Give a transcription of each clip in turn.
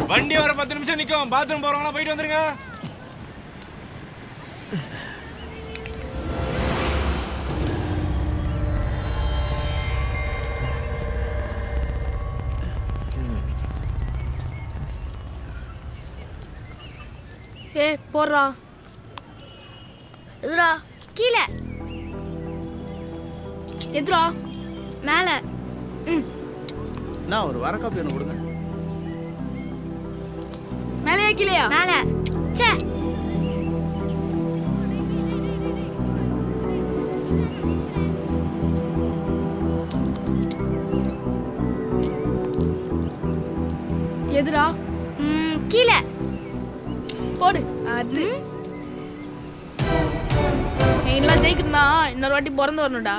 வண்டி வர 10 நிமிஷம் நிக்கும். பாத்ரூம் போறவங்களா போயிட்டு வந்துருங்க. ஏய் போறா. எதுடா? கீழே. எதுடா? மேலே. நான் ஒரு வர காப்பி ஒன்று கொடுங்க. மேலேயா கீழேயா? மேலே. ச்சே. எதுடா? கீழே. போடு. அது எல்லாம் ஜெயிக்கணும்னா இன்னொரு வாட்டி பிறந்து வரணும்டா.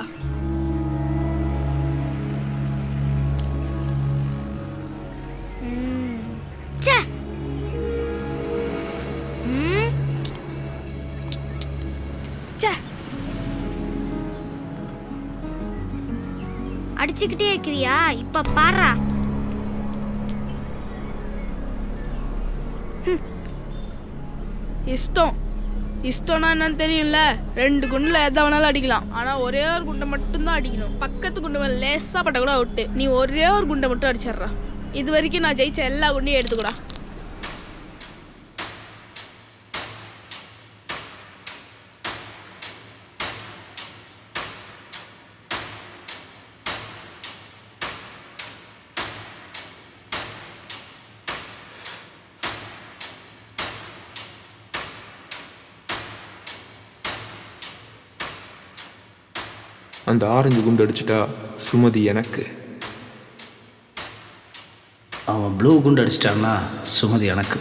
அடிச்சுக்கிட்டே இருக்கிறியா? இப்ப பாடுறா. இஷ்டம்னா என்னன்னு தெரியும்ல. 2 குண்டுல எதை வேணாலும் அடிக்கலாம். ஆனா ஒரே ஒரு குண்டை மட்டும் தான் அடிக்கணும். பக்கத்து குண்டு மேல லேசா பட்ட கூட விட்டு நீ ஒரே ஒரு குண்டை மட்டும் அடிச்சிடுறா. இது வரைக்கும் நான் ஜெயிச்ச எல்லா குண்டையும் எடுத்துக்கூடா. அந்த ஆரஞ்சு குண்டு அடிச்சிட்டா சுமதி எனக்கு. அவன் ப்ளூ குண்டு அடிச்சிட்டான்னா சுமதி எனக்கு.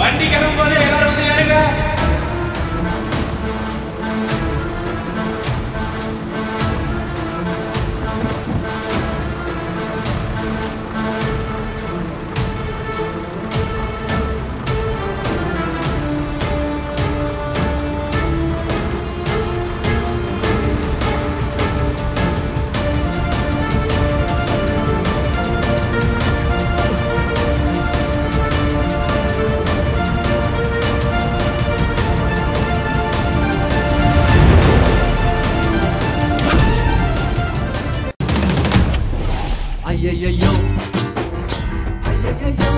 வண்டி கிளம்பும்போது எல்லாரும் வந்து ஏறுங்க. ஐயையோ ஐயையோ